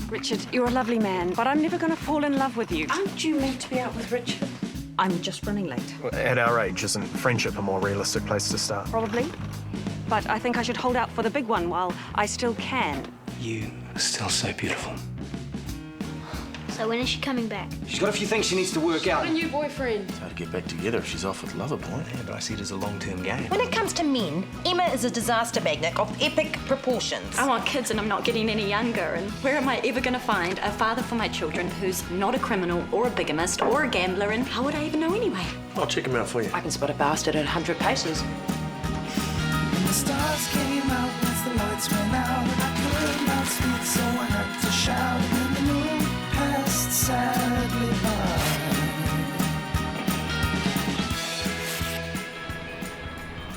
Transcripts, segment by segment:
Richard, you're a lovely man, but I'm never going to fall in love with you. Aren't you meant to be out with Richard? I'm just running late. At our age, isn't friendship a more realistic place to start? Probably. But I think I should hold out for the big one while I still can. You are still so beautiful. So when is she coming back? She's got a few things she needs to work out. A new boyfriend. Hard to get back together if she's off with Loverboy. Yeah, but I see it as a long-term game. When it comes to men, Emma is a disaster magnet of epic proportions. I want kids and I'm not getting any younger. And where am I ever going to find a father for my children who's not a criminal or a bigamist or a gambler? And how would I even know anyway? I'll check him out for you. I can spot a bastard at 100 paces. When the stars came out, once the lights went out, I could not speak, so I had to shout. When the moon passed sadly by.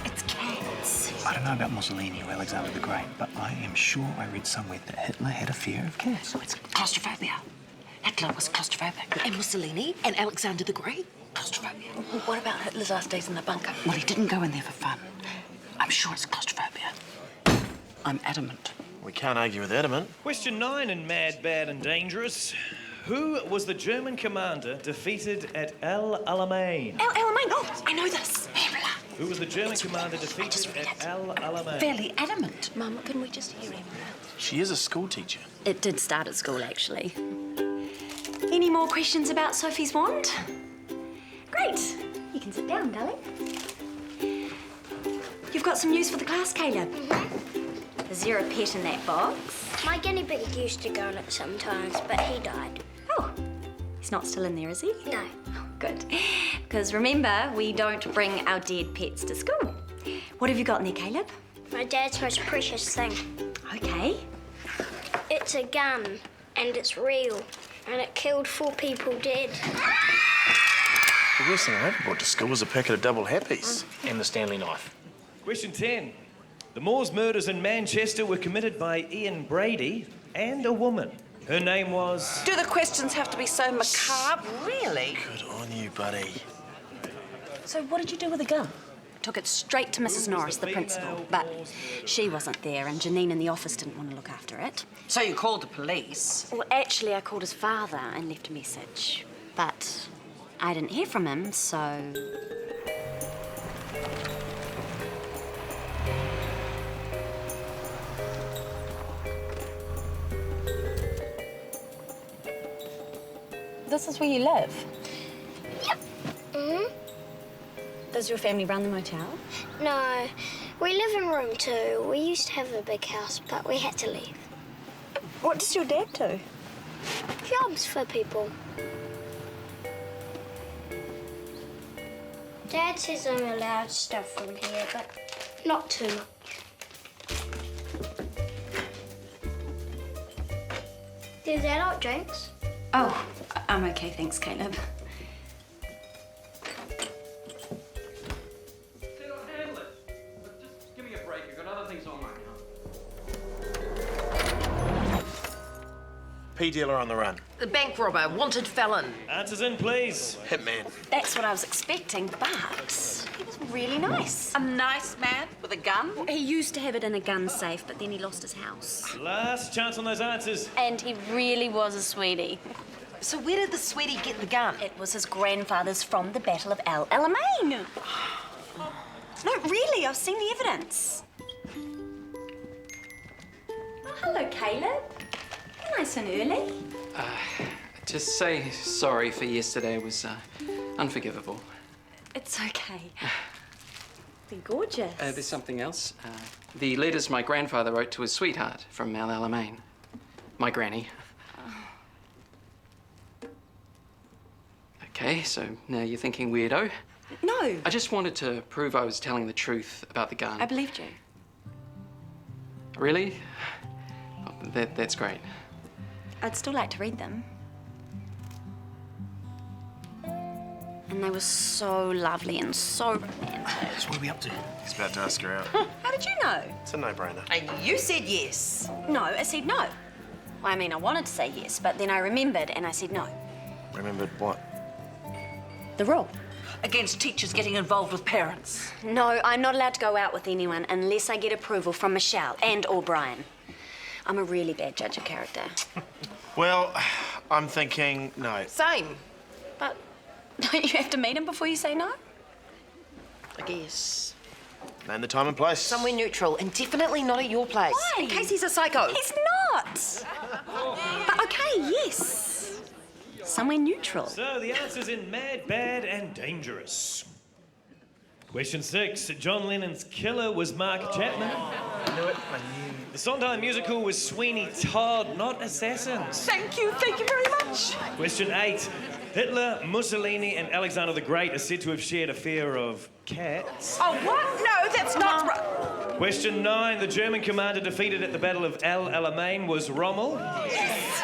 It's cats. I don't know about Mussolini or Alexander the Great, but I am sure I read somewhere that Hitler had a fear of cats. So it's claustrophobia. Hitler was claustrophobic. And Mussolini and Alexander the Great, claustrophobia. Well, what about Hitler's last days in the bunker? Well, he didn't go in there for fun. I'm sure it's claustrophobia. I'm adamant. We can't argue with adamant. Question 9 in Mad, Bad and Dangerous. Who was the German commander defeated at El Alamein? El Alamein. Oh, I know this. Who was the German commander defeated at El Alamein? Fairly adamant. Mum, can we just hear him? She is a school teacher. It did start at school, actually. Any more questions about Sophie's wand? Great. You can sit down, darling. You've got some news for the class, Caleb. Is there a pet in that box? My guinea pig used to go on it sometimes, but he died. Oh, he's not still in there, is he? No. Oh, good. Because remember, we don't bring our dead pets to school. What have you got in there, Caleb? My dad's most precious thing. Okay. It's a gun, and it's real, and it killed 4 people dead. The worst thing I ever brought to school was a packet of double happies. And the Stanley knife. Question 10. The Moors murders in Manchester were committed by Ian Brady and a woman. Her name was... Do the questions have to be so macabre? Really? Good on you, buddy. So what did you do with the gun? Took it straight to Mrs. Norris, the principal, but she wasn't there and Janine in the office didn't want to look after it. So you called the police? Well, actually, I called his father and left a message, but I didn't hear from him, so... This is where you live? Yep. Does your family run the motel? No, we live in room 2. We used to have a big house, but we had to leave. What does your dad do? Jobs for people. Dad says I'm allowed stuff from here, but not too much. There's adult drinks. Oh, I'm okay, thanks, Caleb. Handle it. Just give me a break. I've got other things on my mind. P dealer on the run. The bank robber, wanted felon. Answers in, please. Hitman. That's what I was expecting, but he was really nice. A nice man with a gun? He used to have it in a gun safe, but then he lost his house. Last chance on those answers. And he really was a sweetie. So where did the sweetie get the gun? It was his grandfather's from the Battle of El Alamein. No, really, I've seen the evidence. Oh, hello, Caleb. Nice and early. Just say sorry for yesterday. It was unforgivable. It's okay. They're gorgeous. There's something else. The letters my grandfather wrote to his sweetheart from El Alamein. My granny. Okay, so now you're thinking weirdo? No. I just wanted to prove I was telling the truth about the gun. I believed you. Really? Oh, that's great. I'd still like to read them. And they were so lovely and so romantic. So what are we up to? He's about to ask her out. How did you know? It's a no-brainer. And you said yes. No, I said no. Well, I mean, I wanted to say yes, but then I remembered and I said no. Remembered what? The rule. Against teachers getting involved with parents. No, I'm not allowed to go out with anyone unless I get approval from Michelle and or Brian. I'm a really bad judge of character. Well, I'm thinking no. Same. But don't you have to meet him before you say no? I guess. Name the time and place. Somewhere neutral, and definitely not at your place. Why? In case he's a psycho. He's not. But okay, yes. Somewhere neutral. So the answer's in Mad, Bad and Dangerous. Question 6. John Lennon's killer was Mark Chapman. I knew it. I knew. The Sondheim musical was Sweeney Todd, not Assassins. Thank you very much. Question 8. Hitler, Mussolini and Alexander the Great are said to have shared a fear of cats. Oh, what? No, that's not right. Question 9. The German commander defeated at the Battle of El Alamein was Rommel. Yes.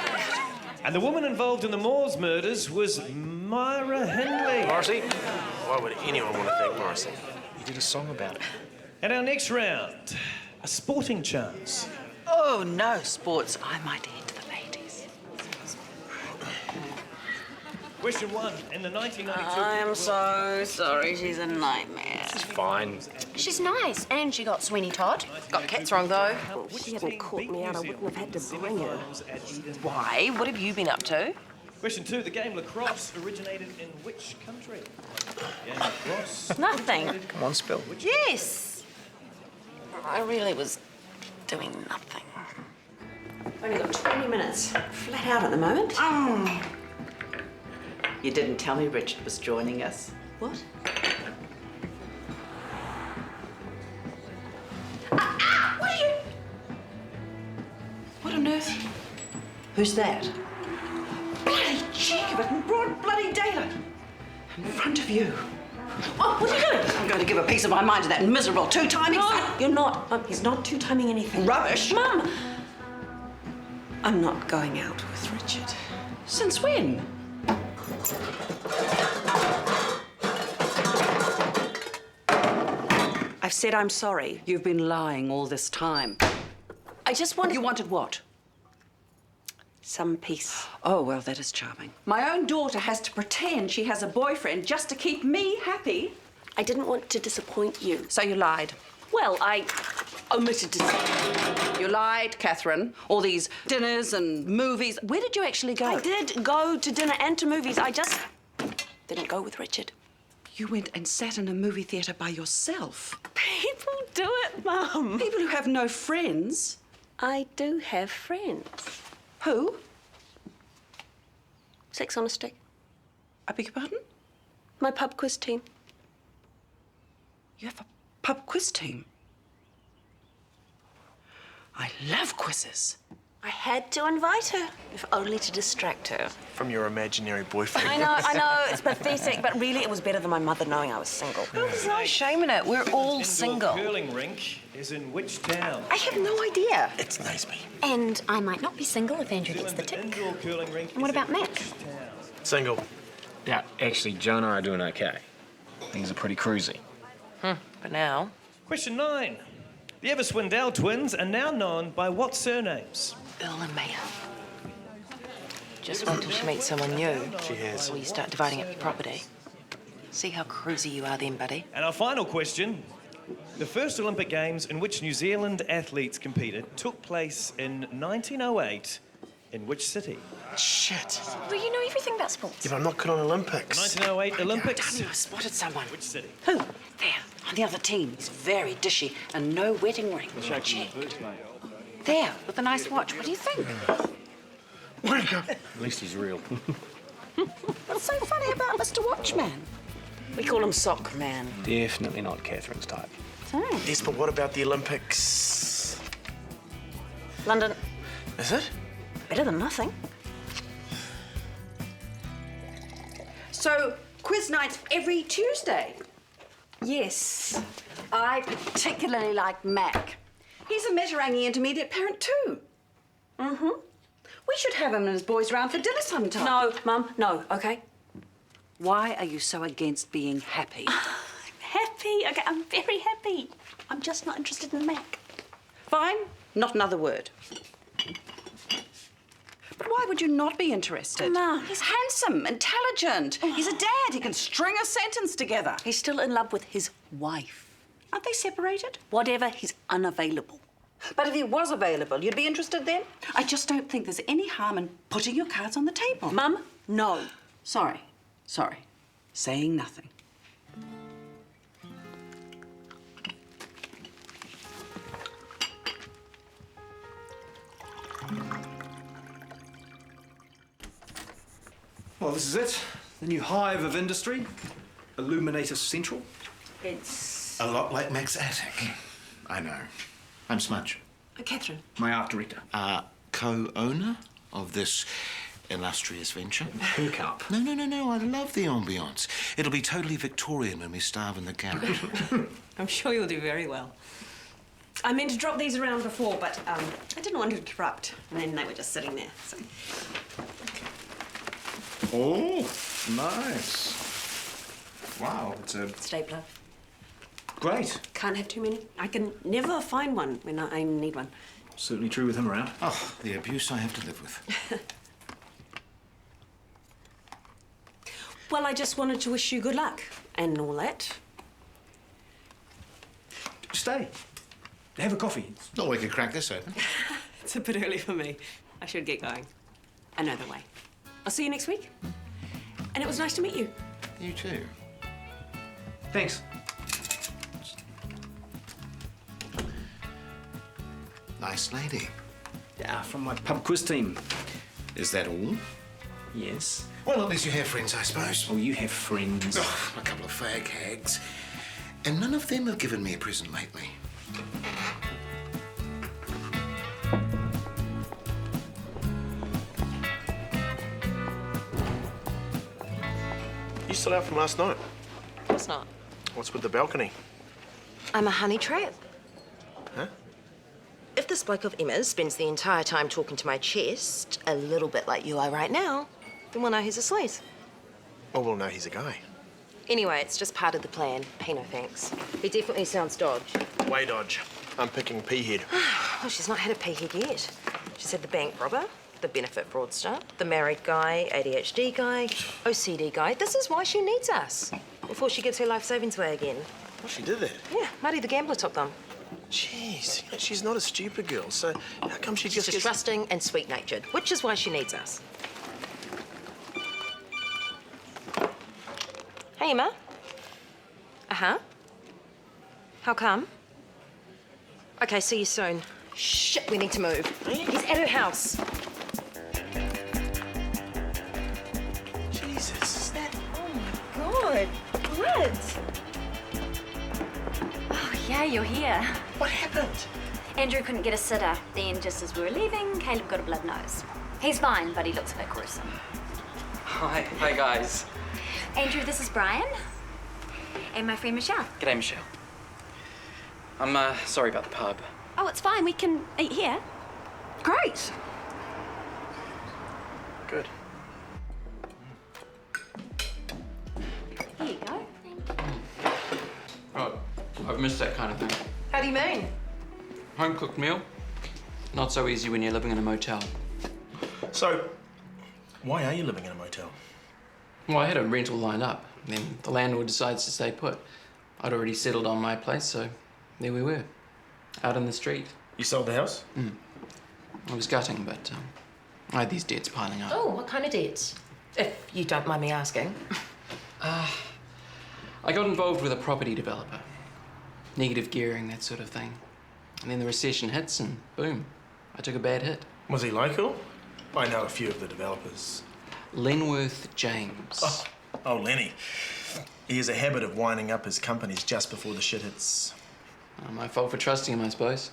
And the woman involved in the Moors murders was Myra Hindley. Morrissey? Why would anyone want to thank Morrissey? He did a song about it. And our next round, a sporting chance. Oh, no, sports. I might head to the ladies. Question 1. In the 1992... I am so sorry. She's a nightmare. It's fine. She's nice, and she got Sweeney Todd. Got cats wrong, though. If she hadn't caught me out, I wouldn't have had to bring her. Why? What have you been up to? Question 2. The game lacrosse originated in which country? Game lacrosse. Nothing. Come on, spill. Yes. I really was doing nothing. Only got 20 minutes. Flat out at the moment. You didn't tell me Richard was joining us. What? What are you... What on earth? Who's that? Bloody cheek of it in broad bloody daylight. In front of you. Oh, what are you doing? I'm going to give a piece of my mind to that miserable two-timing... No, you're not. Mum, he's not two-timing anything. Rubbish. Mum! I'm not going out with Richard. Since when? I've said I'm sorry. You've been lying all this time. I just wanted... You wanted what? Some peace. Oh, well, that is charming. My own daughter has to pretend she has a boyfriend just to keep me happy. I didn't want to disappoint you. So you lied. Well, I omitted to say. You lied, Catherine. All these dinners and movies. Where did you actually go? I did go to dinner and to movies. I just didn't go with Richard. You went and sat in a movie theatre by yourself. People do it, Mum. People who have no friends. I do have friends. Who? Sex on a Stick. I beg your pardon? My pub quiz team. You have a pub quiz team? I love quizzes. I had to invite her, if only to distract her. From your imaginary boyfriend. I know, it's pathetic, but really it was better than my mother knowing I was single. There's no shame in it. We're all single. The curling rink is in which town? I have no idea. It's Naseby. And I might not be single if Andrew gets the tick. Indoor curling rink. And what about Mac? Single. Yeah, actually, Joe and I are doing okay. Things are pretty cruisy. For now. Question 9. The Ever-Swindell twins are now known by what surnames? Earl and Maya. Just wait till she meets someone new. She has. Before you start dividing up your property. See how cruisy you are then, buddy. And our final question. The first Olympic Games in which New Zealand athletes competed took place in 1908 in which city? Shit. Well, you know everything about sports. Yeah, but I'm not good on Olympics. 1908 Olympics. Darling, I spotted someone. Which city? Who? There, on the other team. He's very dishy and no wedding ring. Check. There, with a nice watch. What do you think? Where'd he go? At least he's real. What's so funny about Mr. Watchman? We call him Sock Man. Definitely not Catherine's type. Yes, but what about the Olympics? London. Is it? Better than nothing. So, quiz nights every Tuesday? Yes. I particularly like Mac. He's a Metarangi intermediate parent too. Mm-hmm. We should have him and his boys round for dinner sometime. No, Mum, no, okay? Why are you so against being happy? I'm happy. Okay, I'm very happy. I'm just not interested in Mac. Fine, not another word. But why would you not be interested? No. He's handsome, intelligent. He's a dad. He can string a sentence together. He's still in love with his wife. Aren't they separated? Whatever, he's unavailable. But if he was available, you'd be interested then? I just don't think there's any harm in putting your cards on the table. Mum, no. Sorry. Saying nothing. Well, this is it. The new hive of industry. Illuminator Central. It's... A lot like Mac's attic. I know. I'm Smudge. Catherine. My art director. Co-owner of this illustrious venture. Perk up. No. I love the ambiance. It'll be totally Victorian when we starve in the garret. I'm sure you'll do very well. I meant to drop these around before, but I didn't want to interrupt. And then they were just sitting there, so... Oh, nice. Wow, it's a... Stapler. Great. Can't have too many. I can never find one when I need one. Certainly true with him around. Oh, the abuse I have to live with. Well, I just wanted to wish you good luck and all that. Stay. Have a coffee. Oh, we could crack this open. It's a bit early for me. I should get going. Another way. I'll see you next week. And it was nice to meet you. You too. Thanks. Nice lady. Yeah, from my pub quiz team. Is that all? Yes. Well, at least you have friends, I suppose. Oh, you have friends. Oh, a couple of fag hags. And none of them have given me a present lately. You still out from last night? Of course not. What's with the balcony? I'm a honey trap. Huh? If this bloke of Emma's spends the entire time talking to my chest, a little bit like you are right now, then we'll know he's a sleaze. Well, we'll know he's a guy. Anyway, it's just part of the plan. Pay no thanks. He definitely sounds dodge. Way dodge. I'm picking P-head. Well, she's not had a pea-head yet. She's had the bank robber, the benefit fraudster, the married guy, ADHD guy, OCD guy. This is why she needs us. Before she gives her life savings away again. Well, she did that. Yeah, Muddy the gambler took them. Jeez, she's not a stupid girl, so how come she She's just just trusting and sweet-natured, which is why she needs us. Hey, Emma. Uh-huh. How come? Okay, see you soon. Shit, we need to move. He's at her house. Jesus, is that... Oh, my God. What? Oh, yeah, you're here. What happened? Andrew couldn't get a sitter. Then, just as we were leaving, Caleb got a blood nose. He's fine, but he looks a bit gruesome. Hi guys. Andrew, this is Brian. And my friend Michelle. G'day, Michelle. I'm sorry about the pub. Oh, it's fine. We can eat here. Great. Good. Here you go. Oh, I've missed that kind of thing. How do you mean? Home-cooked meal. Not so easy when you're living in a motel. So, why are you living in a motel? Well, I had a rental lined up. Then the landlord decides to stay put. I'd already settled on my place, so there we were. Out in the street. You sold the house? I was gutting, but I had these debts piling up. Oh, what kind of debts? If you don't mind me asking. I got involved with a property developer. Negative gearing, that sort of thing. And then the recession hits and boom, I took a bad hit. Was he local? I know a few of the developers. Lenworth James. Oh, Lenny. He has a habit of winding up his companies just before the shit hits. My fault for trusting him, I suppose.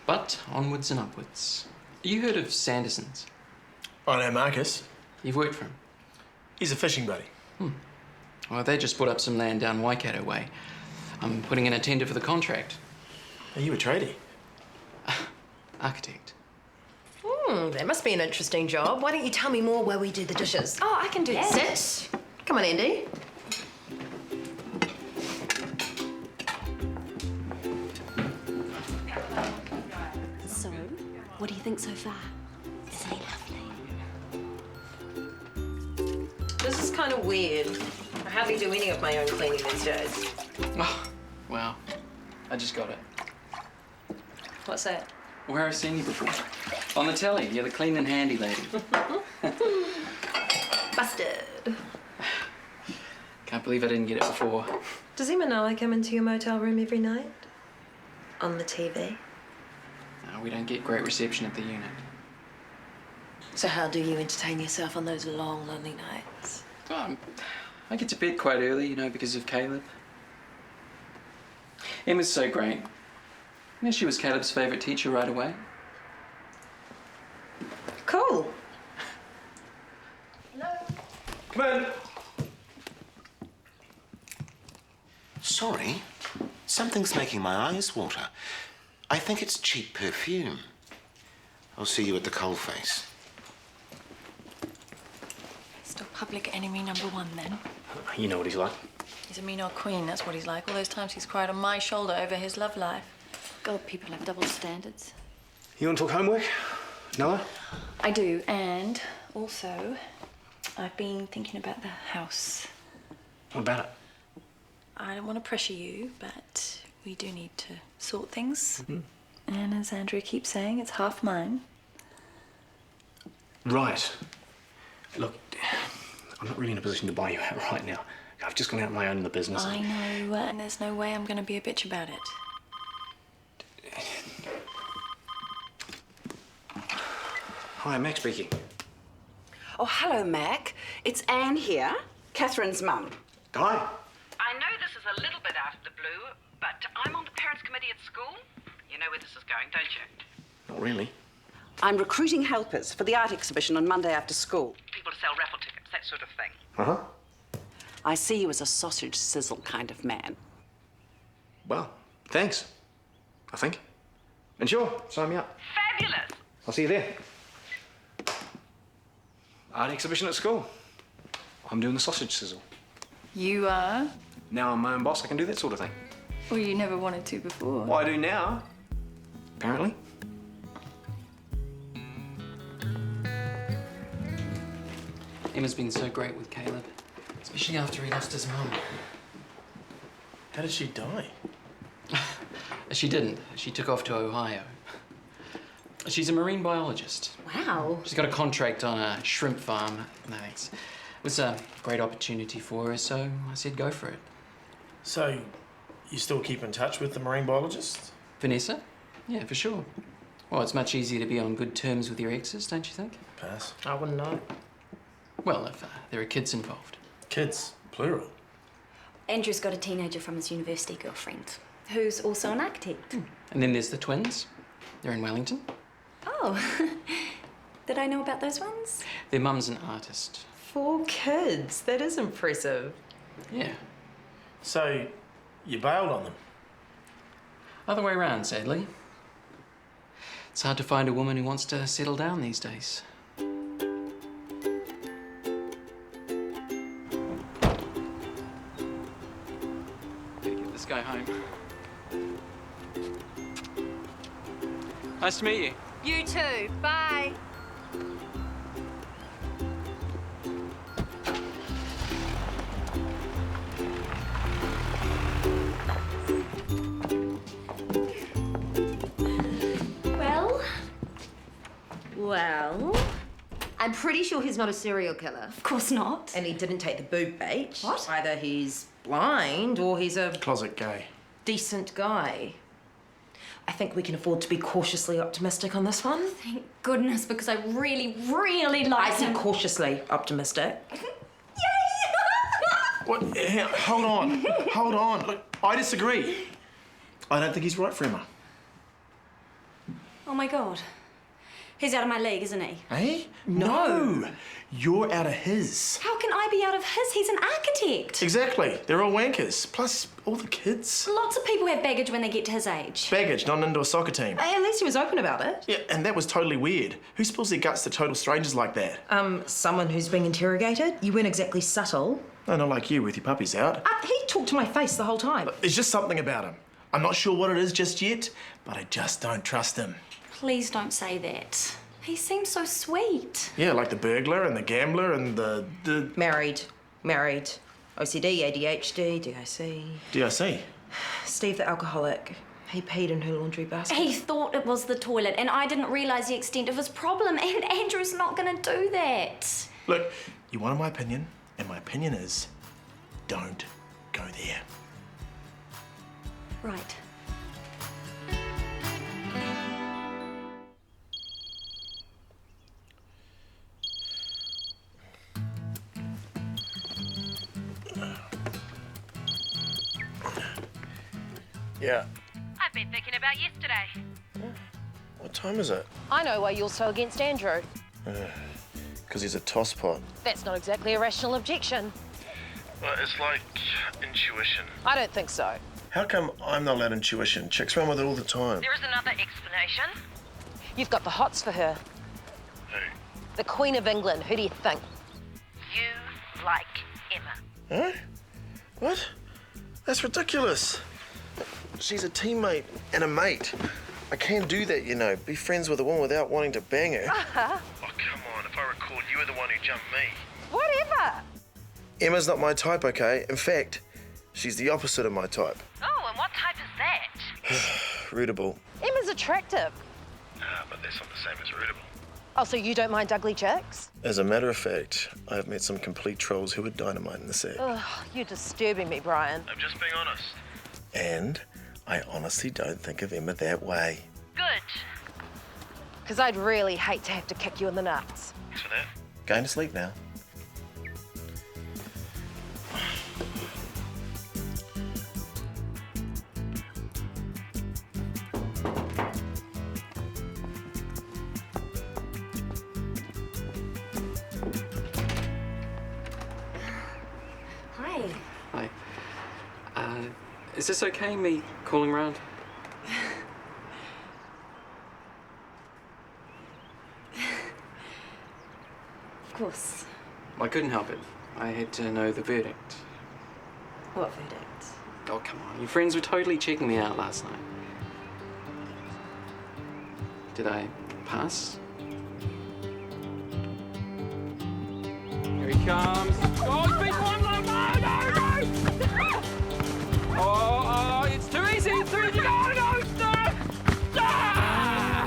But onwards and upwards. You heard of Sanderson's? I know Marcus. You've worked for him? He's a fishing buddy. Well, they just bought up some land down Waikato way. I'm putting in a tender for the contract. Are you a tradie? Architect. That must be an interesting job. Why don't you tell me more while we do the dishes? Oh, I can do that. Sit. Come on, Andy. So, what do you think so far? Isn't he lovely? This is kind of weird. I hardly do any of my own cleaning these days. Oh, wow. I just got it. What's that? Where I've seen you before. On the telly, you're the clean and handy lady. Busted. Can't believe I didn't get it before. Does Manala come into your motel room every night? On the TV? No, we don't get great reception at the unit. So how do you entertain yourself on those long, lonely nights? I get to bed quite early, you know, because of Caleb. Emma's so great. You know, she was Caleb's favourite teacher right away. Cool. Come in. Sorry, something's making my eyes water. I think it's cheap perfume. I'll see you at the coalface. Still public enemy #1 then. You know what he's like. He's a mean old queen, that's what he's like. All those times he's cried on my shoulder over his love life. God, people have double standards. You want to talk homework, Noah? I do, and also, I've been thinking about the house. What about it? I don't want to pressure you, but we do need to sort things. And as Andrea keeps saying, it's half mine. Right. Look, I'm not really in a position to buy you out right now. I've just gone out on my own in the business. I know, and there's no way I'm going to be a bitch about it. Hi, Mac speaking. Oh, hello, Mac. It's Anne here, Catherine's mum. Hi. I know this is a little bit out of the blue, but I'm on the parents' committee at school. You know where this is going, don't you? Not really. I'm recruiting helpers for the art exhibition on Monday after school. People to sell raffle tickets, that sort of thing. Uh-huh. I see you as a sausage sizzle kind of man. Well, thanks, I think. And sure, sign me up. Fabulous! I'll see you there. Art exhibition at school. I'm doing the sausage sizzle. You are? Now I'm my own boss, I can do that sort of thing. Well, you never wanted to before. Well, I do now. Apparently. Emma's been so great with Caleb, especially after he lost his mum. How did she die? She didn't. She took off to Ohio. She's a marine biologist. Wow. She's got a contract on a shrimp farm. No, it was a great opportunity for her, so I said go for it. So, you still keep in touch with the marine biologist? Vanessa? Yeah, for sure. Well, it's much easier to be on good terms with your exes, don't you think? Pass. I wouldn't know. Well, if there are kids involved. Kids, plural. Andrew's got a teenager from his university girlfriend, who's also an architect. And then there's the twins. They're in Wellington. Oh, did I know about those ones? Their mum's an artist. 4 kids. That is impressive. Yeah. So, you bailed on them? Other way around, sadly. It's hard to find a woman who wants to settle down these days. Better get this guy home. Nice to meet you. You too. Bye. Well, I'm pretty sure he's not a serial killer. Of course not. and he didn't take the boob bait. What? Either he's blind or he's a Closet gay. decent guy. I think we can afford to be cautiously optimistic on this one. Thank goodness, because I really, really like I said him. cautiously optimistic. What? Hold on. Hold on. Look, I disagree. I don't think he's right for Emma. Oh my God. He's out of my league, isn't he? Eh? No. You're out of his. How can I be out of his? He's an architect. Exactly. They're all wankers. Plus, all the kids. Lots of people have baggage when they get to his age. Baggage, not into a soccer team. Hey, at least he was open about it. Yeah, and that was totally weird. Who spills their guts to total strangers like that? Someone who's being interrogated. You weren't exactly subtle. No, not like you with your puppies out. He talked to my face the whole time. There's just something about him. I'm not sure what it is just yet, but I just don't trust him. Please don't say that. He seems so sweet. Yeah, like the burglar and the gambler and the... Married. OCD, ADHD, DIC. DIC? Steve the alcoholic. He peed in her laundry basket. He thought it was the toilet, and I didn't realise the extent of his problem, and Andrew's not going to do that. Look, you wanted my opinion, and my opinion is don't go there. Right. Yeah. I've been thinking about yesterday. What time is it? I know why you're so against Andrew. Because he's a tosspot. That's not exactly a rational objection. Well, it's like intuition. I don't think so. How come I'm not allowed intuition? Chicks run with it all the time. There is another explanation. You've got the hots for her. Who? The Queen of England. Who do you think? You like Emma. Huh? What? That's ridiculous. She's a teammate and a mate. I can't do that, you know. Be friends with a woman without wanting to bang her. Uh-huh. Oh, come on. If I recall, you were the one who jumped me. Whatever. Emma's not my type, okay? In fact, she's the opposite of my type. Oh, and what type is that? Rootable. Emma's attractive. But that's not the same as rootable. Oh, so you don't mind ugly chicks? As a matter of fact, I have met some complete trolls who were dynamite in the sack. Ugh, you're disturbing me, Brian. I'm just being honest. And I honestly don't think of Emma that way. Good. Because I'd really hate to have to kick you in the nuts. Thanks for that. Going to sleep now. Hi. Hi. Is this okay, me calling round? Of course. I couldn't help it. I had to know the verdict. What verdict? Oh, come on. Your friends were totally checking me out last night. Did I pass? Here he comes. Oh, he's been one like no! Oh, it's too easy. It's too easy. No, no, stop! Ah!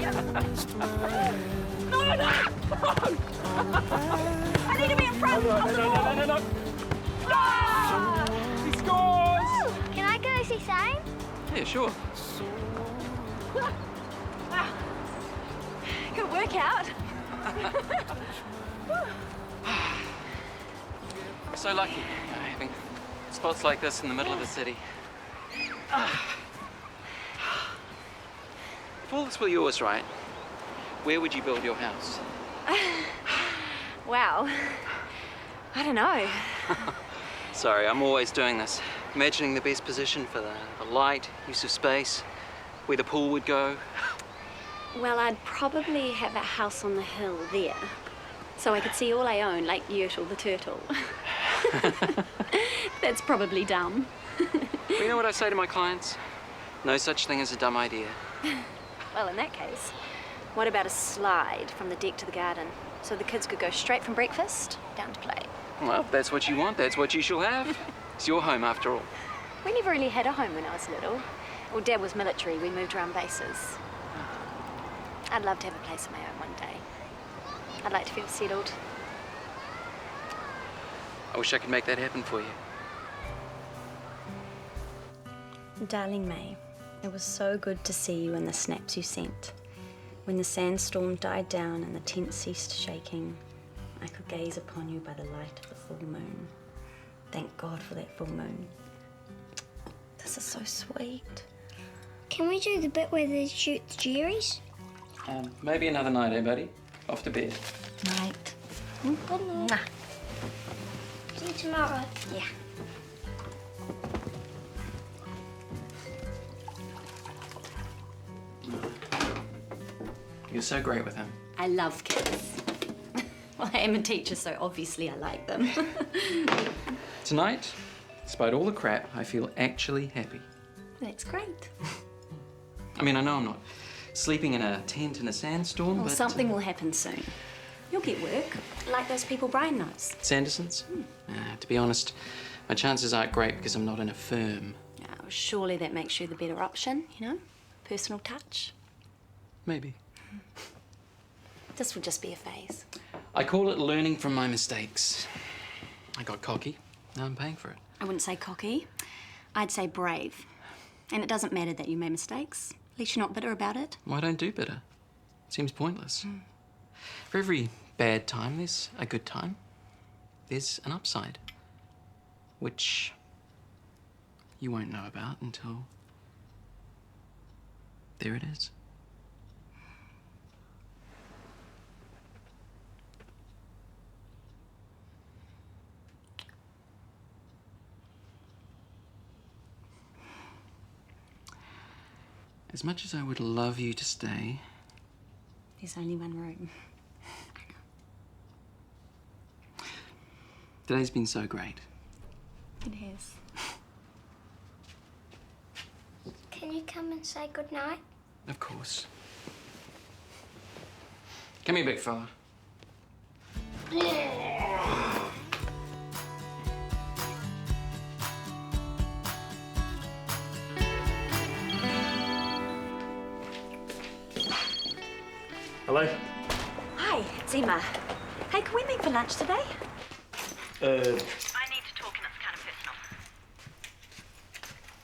No, no! I need to be in front. No. Ah! He scores! Can I go see Sam? Yeah, sure. Wow. Good workout. We're so lucky having spots like this in the middle of the city. If all this were yours, right, where would you build your house? Wow. I don't know. Sorry, I'm always doing this. Imagining the best position for the light, use of space, where the pool would go. Well, I'd probably have a house on the hill there, so I could see all I own, like Yertle the turtle. That's probably dumb. Well, you know what I say to my clients? No such thing as a dumb idea. Well, in that case, what about a slide from the deck to the garden, so the kids could go straight from breakfast down to play? Well, if that's what you want, that's what you shall have. It's your home, after all. We never really had a home when I was little. Well, Dad was military. We moved around bases. I'd love to have a place of my own one day. I'd like to feel settled. I wish I could make that happen for you. Darling May, it was so good to see you in the snaps you sent. When the sandstorm died down and the tent ceased shaking, I could gaze upon you by the light of the full moon. Thank God for that full moon. This is so sweet. Can we do the bit where they shoot the Jerry's? Maybe another night, eh, buddy? Off to bed. Night. Good night. See you tomorrow. Yeah. You're so great with him. I love kids. Well, I am a teacher, so obviously I like them. Tonight, despite all the crap, I feel actually happy. That's great. I mean, I know I'm not sleeping in a tent in a sandstorm, Well, but... something will happen soon. You'll get work, like those people Brian knows. Sandersons? To be honest, my chances aren't great because I'm not in a firm. Oh, surely that makes you the better option, you know? Personal touch? Maybe. This will just be a phase. I call it learning from my mistakes. I got cocky. Now I'm paying for it. I wouldn't say cocky. I'd say brave. And it doesn't matter that you made mistakes. At least you're not bitter about it. Why don't do better? Seems pointless. For every bad time, there's a good time. There's an upside. Which you won't know about until there it is. As much as I would love you to stay, There's only one room. today's been so great. It has. Can you come and say goodnight? Of course. Come here, big fella. Hello? Hi, it's Emma. Hey, can we meet for lunch today? I need to talk and it's kind of personal.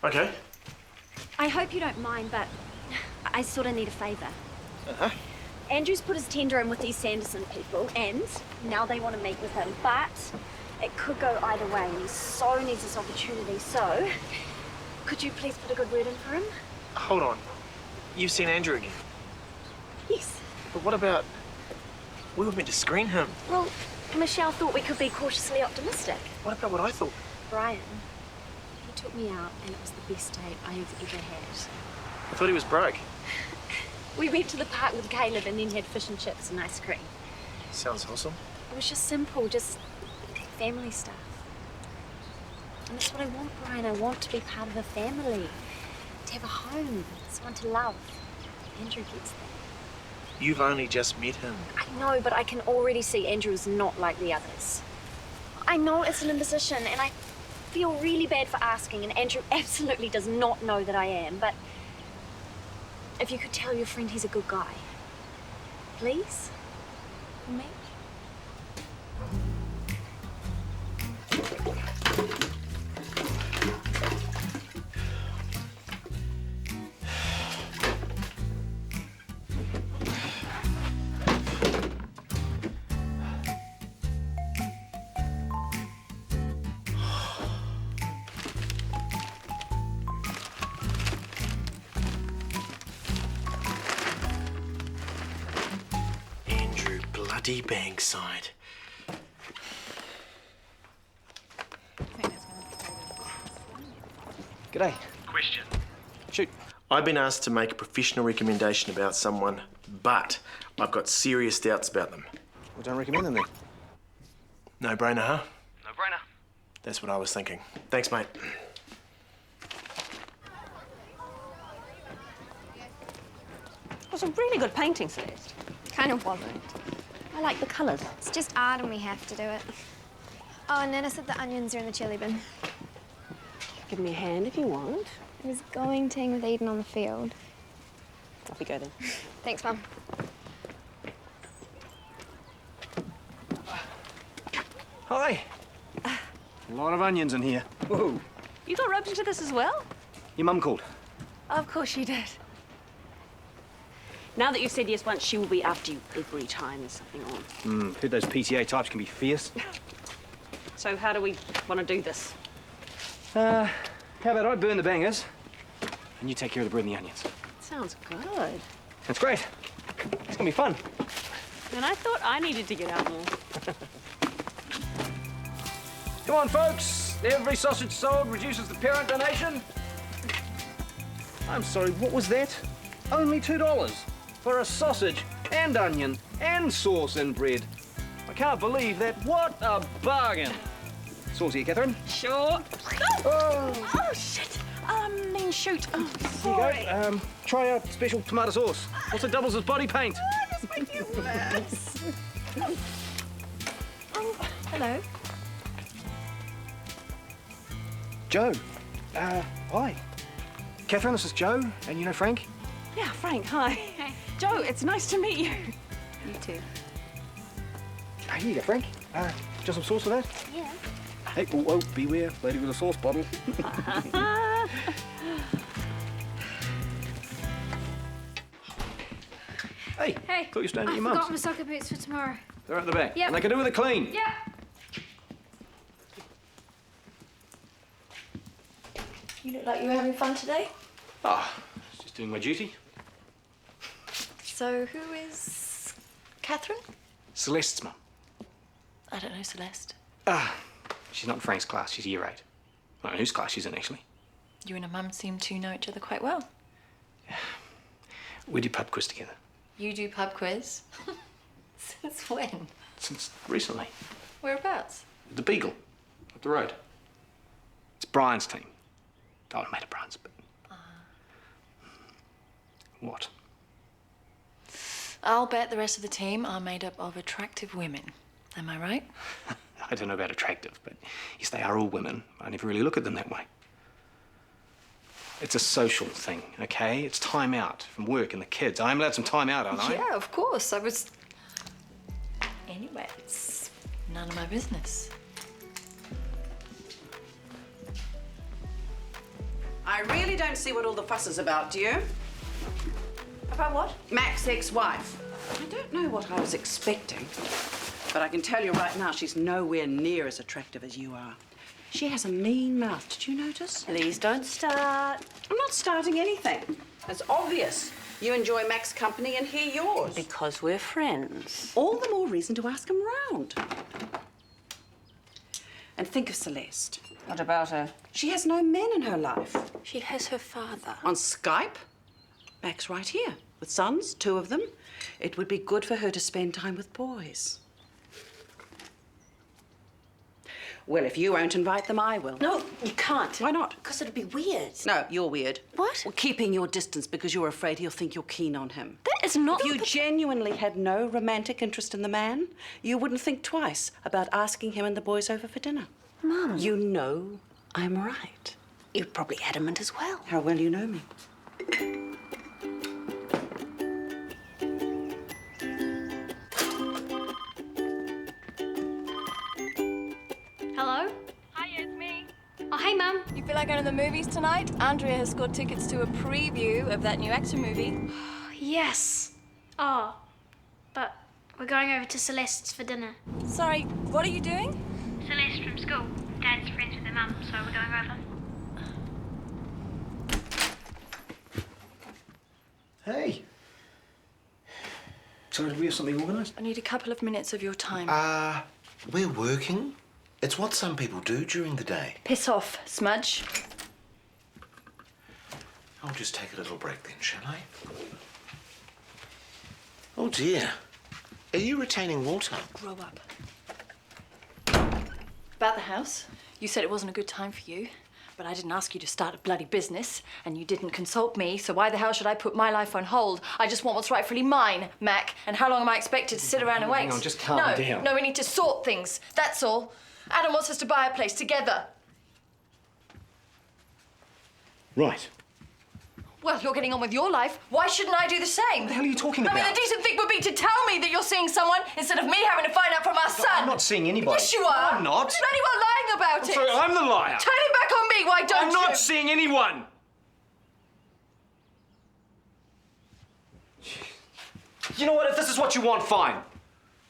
Okay. I hope you don't mind, but I sort of need a favour. Uh-huh. Andrew's put his tender in with these Sanderson people, and now they want to meet with him, but it could go either way, and he so needs this opportunity, so could you please put a good word in for him? Hold on. You've seen Andrew again? Yes. But what about... We were meant to screen him. Well, Michelle thought we could be cautiously optimistic. What about what I thought? Brian, he took me out, and it was the best date I've ever had. I thought he was broke. We went to the park with Caleb and then had fish and chips and ice cream. Sounds awesome. It was just simple, just family stuff. And that's what I want, Brian. I want to be part of a family, to have a home, someone to love. Andrew gets that. You've only just met him. I know, but I can already see Andrew is not like the others. I know it's an imposition, and I feel really bad for asking, and Andrew absolutely does not know that I am, but if you could tell your friend he's a good guy. Please? For me? Bloody Bankside. G'day. Question. Shoot. I've been asked to make a professional recommendation about someone, but I've got serious doubts about them. Well, don't recommend them then. No brainer, huh? No brainer. That's what I was thinking. Thanks, mate. It was a really good painting, Celeste. Kind of wasn't. I like the colours. It's just art and we have to do it. Oh, and Nana said the onions are in the chili bin. Give me a hand if you want. I was going team with Eden on the field. Off we go then. Thanks, Mum. Hi. A lot of onions in here. Whoa. You got roped into this as well? Your mum called. Of course she did. Now that you've said yes once, she will be after you every time there's something on. Heard those PTA types can be fierce. So how do we want to do this? How about I burn the bangers and you take care of the bread and the onions? Sounds good. That's great. It's gonna be fun. And I thought I needed to get out more. Come on, folks. Every sausage sold reduces the parent donation. I'm sorry, what was that? Only $2 for a sausage and onion and sauce and bread. I can't believe that. What a bargain. Sauce here, Catherine. Sure. Oh, shit. Shoot. Oh, sorry. Here you go. Try our special tomato sauce. Also doubles as body paint. This makes you worse. Oh, hello. Joe. Hi. Catherine, this is Joe. And you know Frank? Yeah, Frank, hi. Hey. Joe, it's nice to meet you. You too. Hey, here you go, Frank. Just some sauce for that? Yeah. Hey, oh, beware, lady with a sauce bottle. Hey, Hey. thought you were staying at I your forgot mum's. my soccer boots for tomorrow. They're at the back. Yep. And they can do with a clean. Yeah. You look like you were having fun today. Ah, just doing my duty. So who is Catherine? Celeste's mum. I don't know Celeste. She's not in Frank's class, she's year 8. I don't know whose class she's in, actually. You and her mum seem to know each other quite well. We do pub quiz together. You do pub quiz? Since when? Since recently. Whereabouts? The Beagle, up the road. It's Brian's team. Oh, I made it Brian's, but... What? I'll bet the rest of the team are made up of attractive women. Am I right? I don't know about attractive, but yes, they are all women. I never really look at them that way. It's a social thing, okay? It's time out from work and the kids. I'm allowed some time out, aren't I? Yeah, of course. I was... Anyway, it's none of my business. I really don't see what all the fuss is about, do you? About what? Mac's ex-wife. I don't know what I was expecting, but I can tell you right now she's nowhere near as attractive as you are. She has a mean mouth. Did you notice? Please don't start. I'm not starting anything. It's obvious. You enjoy Mac's company and he yours. Because we're friends. All the more reason to ask him round. And think of Celeste. What about her? She has no men in her life. She has her father. On Skype, Mac's right here, with sons, 2 of them. It would be good for her to spend time with boys. Well, if you won't invite them, I will. No, you can't. Why not? Because it'd be weird. No, you're weird. What? Well, keeping your distance because you're afraid he'll think you're keen on him. That is not... If you genuinely had no romantic interest in the man, you wouldn't think twice about asking him and the boys over for dinner. Mum. You know I'm right. You're probably adamant as well. How well you know me. Hello? Hi, it's me. Oh, hey, Mum. You feel like going to the movies tonight? Andrea has scored tickets to a preview of that new action movie. Yes. Oh, but we're going over to Celeste's for dinner. Sorry, what are you doing? Celeste from school. Dad's friends with her mum, so we're going over. Hey. So do we have something organised? I need a couple of minutes of your time. We're working. It's what some people do during the day. Piss off, Smudge. I'll just take a little break then, shall I? Oh dear. Are you retaining water? Grow up. About the house. You said it wasn't a good time for you, but I didn't ask you to start a bloody business, and you didn't consult me, so why the hell should I put my life on hold? I just want what's rightfully mine, Mac. And how long am I expected to sit around and wait? Hang on, just calm down. No, we need to sort things. That's all. Adam wants us to buy a place together. Right. Well, you're getting on with your life. Why shouldn't I do the same? What the hell are you talking about? I mean, the decent thing would be to tell me that you're seeing someone instead of me having to find out from our son. I'm not seeing anybody. Yes, you are. I'm not. You're bloody well lying about it. Sorry, I'm the liar. Turn it back on me. Why don't I'm you? not seeing anyone. You know what? If this is what you want, fine.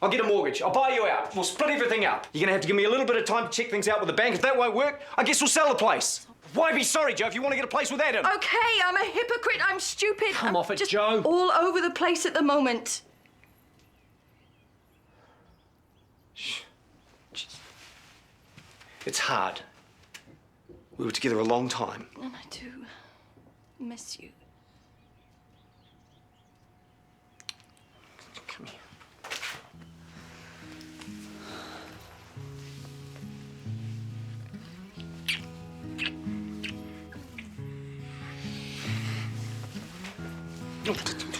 I'll get a mortgage. I'll buy you out. We'll split everything up. You're gonna have to give me a little bit of time to check things out with the bank. If that won't work, I guess we'll sell the place. Why be sorry, Joe, if you want to get a place with Adam? Okay, I'm a hypocrite. I'm stupid. Come off it, just Joe. All over the place at the moment. Shh. It's hard. We were together a long time. And I do miss you. Come here.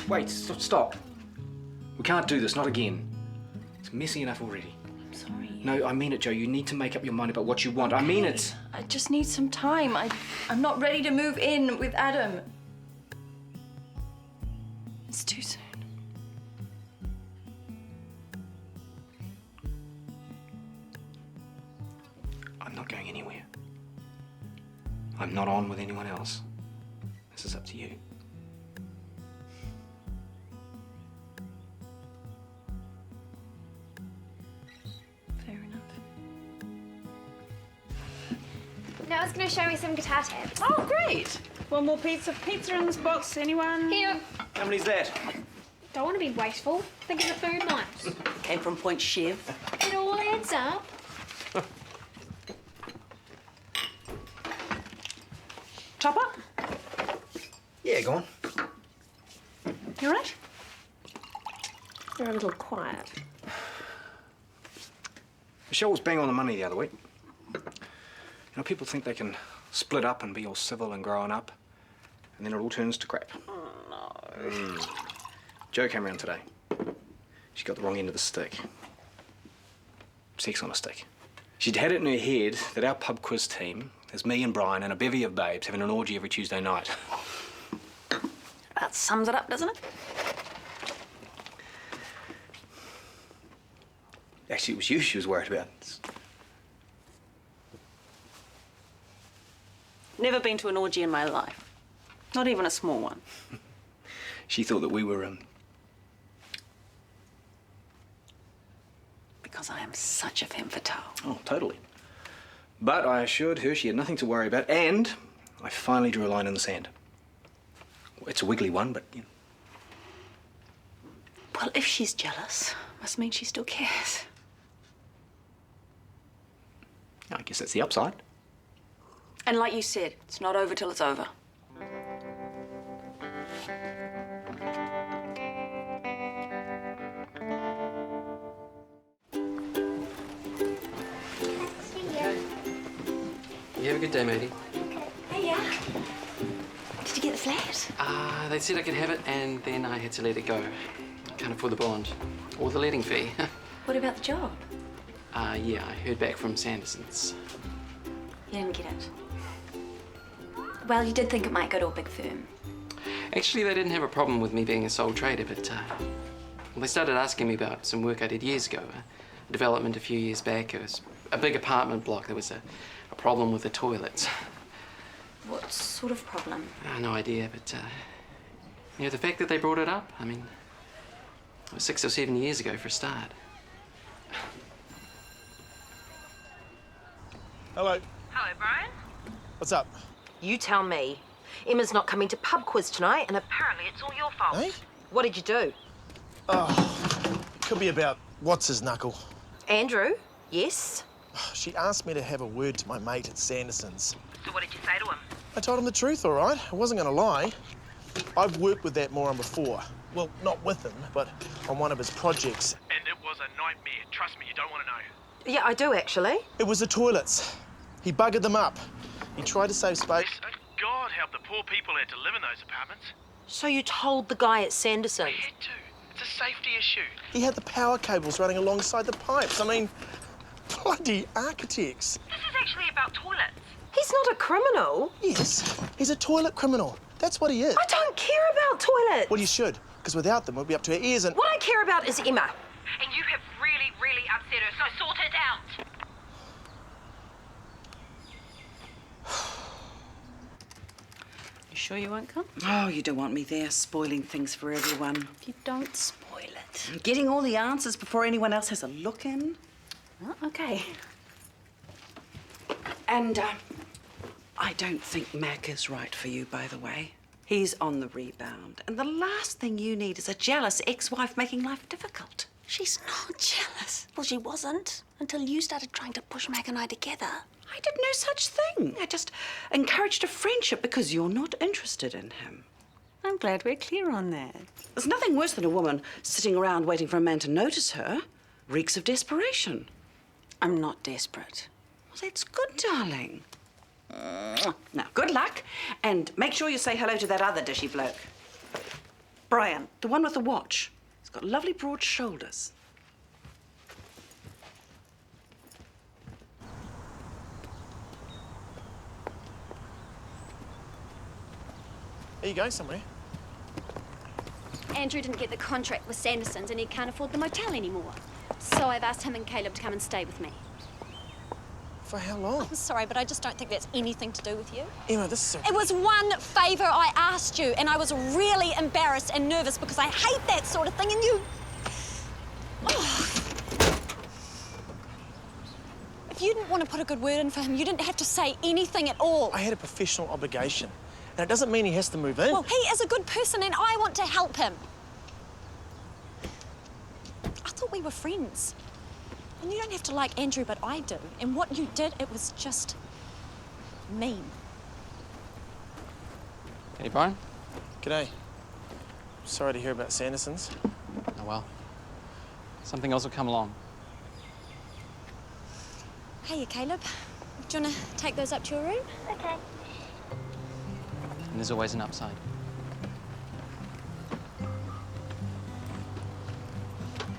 Wait, stop. We can't do this, not again. It's messy enough already. I'm sorry. No, I mean it, Joe. You need to make up your mind about what you want. I mean it. I just need some time. I'm not ready to move in with Adam. It's too soon. I'm not going anywhere. I'm not on with anyone else. This is up to you. Fair enough. Now it's going to show me some guitar tabs. Oh, great. One more pizza. Pizza in this box, anyone? Here. How many's that? Don't want to be wasteful. Think of the food lines. Came from Point Chev. It all adds up. Chopper? Yeah, go on. You all right? You're a little quiet. Michelle was bang on the money the other week. You know, people think they can split up and be all civil and growing up, and then it all turns to crap. Oh, no. Jo came around today. She got the wrong end of the stick. Sex on a stick. She'd had it in her head that our pub quiz team is me and Brian and a bevy of babes having an orgy every Tuesday night. That sums it up, doesn't it? Actually, it was you she was worried about. Never been to an orgy in my life. Not even a small one. She thought that we were, Because I am such a femme fatale. Oh, totally. But I assured her she had nothing to worry about, and I finally drew a line in the sand. It's a wiggly one, but, you know. Well, if she's jealous, must mean she still cares. I guess that's the upside. And like you said, it's not over till it's over. You have a good day, matey. Hiya. Did you get the flat? They said I could have it, and then I had to let it go. Can't afford the bond. Or the letting fee. What about the job? Yeah, I heard back from Sanderson's. You didn't get it. Well, you did think it might go to a big firm. Actually, they didn't have a problem with me being a sole trader, but well, they started asking me about some work I did years ago. A development a few years back. It was a big apartment block. There was a problem with the toilets. What sort of problem? No idea, but you know, the fact that they brought it up, I mean, it was 6 or 7 years ago for a start. Hello. Hello, Brian. What's up? You tell me. Emma's not coming to pub quiz tonight, and apparently it's all your fault. Hey? What did you do? Oh, could be about what's his knuckle. Andrew? Yes? She asked me to have a word to my mate at Sanderson's. So what did you say to him? I told him the truth, all right. I wasn't going to lie. I've worked with that moron before. Well, not with him, but on one of his projects. And it was a nightmare. Trust me, you don't want to know. Yeah, I do, actually. It was the toilets. He buggered them up. He tried to save space. God help the poor people who had to live in those apartments. So you told the guy at Sanderson's? I had to. It's a safety issue. He had the power cables running alongside the pipes. I mean, bloody architects. This is actually about toilets. He's not a criminal. Yes, he's a toilet criminal. That's what he is. I don't care about toilets. Well, you should, because without them, we'll be up to our ears and... What I care about is Emma. And you have really, really upset her, so sort it out. You sure you won't come? Oh, you don't want me there spoiling things for everyone. You don't spoil it. Getting all the answers before anyone else has a look in. Oh, okay. And I don't think Mac is right for you, by the way. He's on the rebound. And the last thing you need is a jealous ex-wife making life difficult. She's not jealous. Well, she wasn't until you started trying to push Mac and I together. I did no such thing. I just encouraged a friendship because you're not interested in him. I'm glad we're clear on that. There's nothing worse than a woman sitting around waiting for a man to notice her. Reeks of desperation. I'm not desperate. Well, that's good, darling. Now, good luck, and make sure you say hello to that other dishy bloke. Brian, the one with the watch. He's got lovely broad shoulders. Are you going somewhere? Andrew didn't get the contract with Sanderson's and he can't afford the motel anymore. So I've asked him and Caleb to come and stay with me. For how long? I'm sorry, but I just don't think that's anything to do with you. Emma, this is so... It was one favour I asked you, and I was really embarrassed and nervous because I hate that sort of thing, and you... Oh. If you didn't want to put a good word in for him, you didn't have to say anything at all. I had a professional obligation. And it doesn't mean he has to move in. Well, he is a good person, and I want to help him. I thought we were friends. And you don't have to like Andrew, but I do. And what you did, it was just mean. Hey, Brian. G'day. Sorry to hear about Sanderson's. Oh, well. Something else will come along. Hey, Caleb. Do you want to take those up to your room? Okay. And there's always an upside.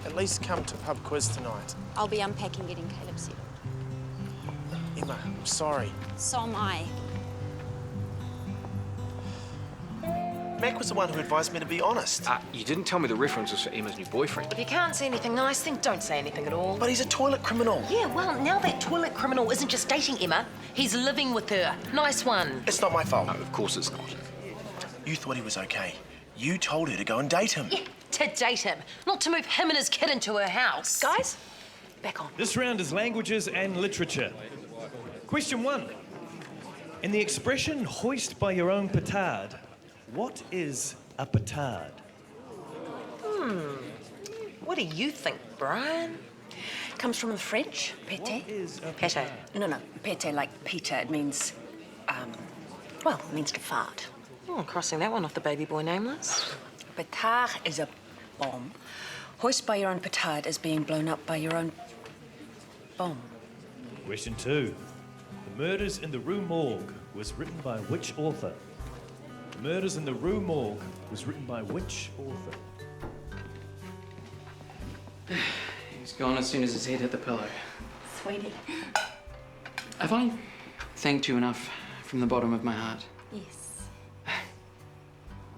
At least come to pub quiz tonight. I'll be unpacking, getting Caleb settled. Emma, I'm sorry. So am I. Mac was the one who advised me to be honest. You didn't tell me the reference was for Emma's new boyfriend. If you can't say anything nice, then don't say anything at all. But he's a toilet criminal. Yeah, well, now that toilet criminal isn't just dating Emma, he's living with her. Nice one. It's not my fault. No, of course it's not. You thought he was okay. You told her to go and date him. Yeah, to date him, not to move him and his kid into her house. Guys, back on. This round is languages and literature. Question 1. In the expression hoist by your own petard, what is a petard? What do you think, Brian? Comes from the French, pété. Pété. No, pété like Peter. It means, well, it means to fart. Oh, crossing that one off the baby boy name list. Petard is a bomb. Hoist by your own petard is being blown up by your own bomb. Question 2. The Murders in the Rue Morgue was written by which author? The Murders in the Rue Morgue was written by which author? He's gone as soon as his head hit the pillow. Sweetie. Have I thanked you enough from the bottom of my heart? Yes.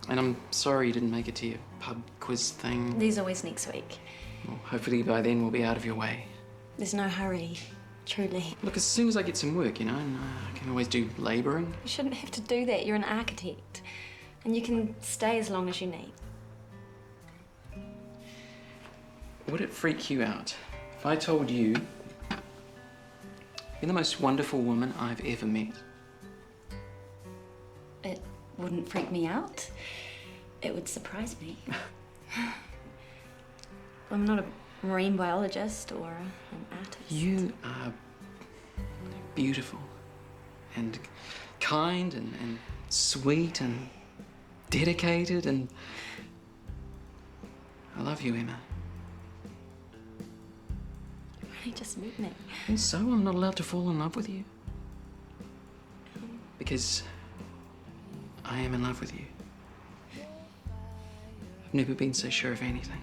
And I'm sorry you didn't make it to your pub quiz thing. There's always next week. Well, hopefully by then we'll be out of your way. There's no hurry, truly. Look, as soon as I get some work, you know, and I can always do labouring. You shouldn't have to do that. You're an architect. And you can stay as long as you need. Would it freak you out if I told you you're the most wonderful woman I've ever met? It wouldn't freak me out. It would surprise me. I'm not a marine biologist or an artist. You are beautiful and kind and sweet and dedicated, and I love you, Emma. You just met me. And so I'm not allowed to fall in love with you? Because I am in love with you. I've never been so sure of anything.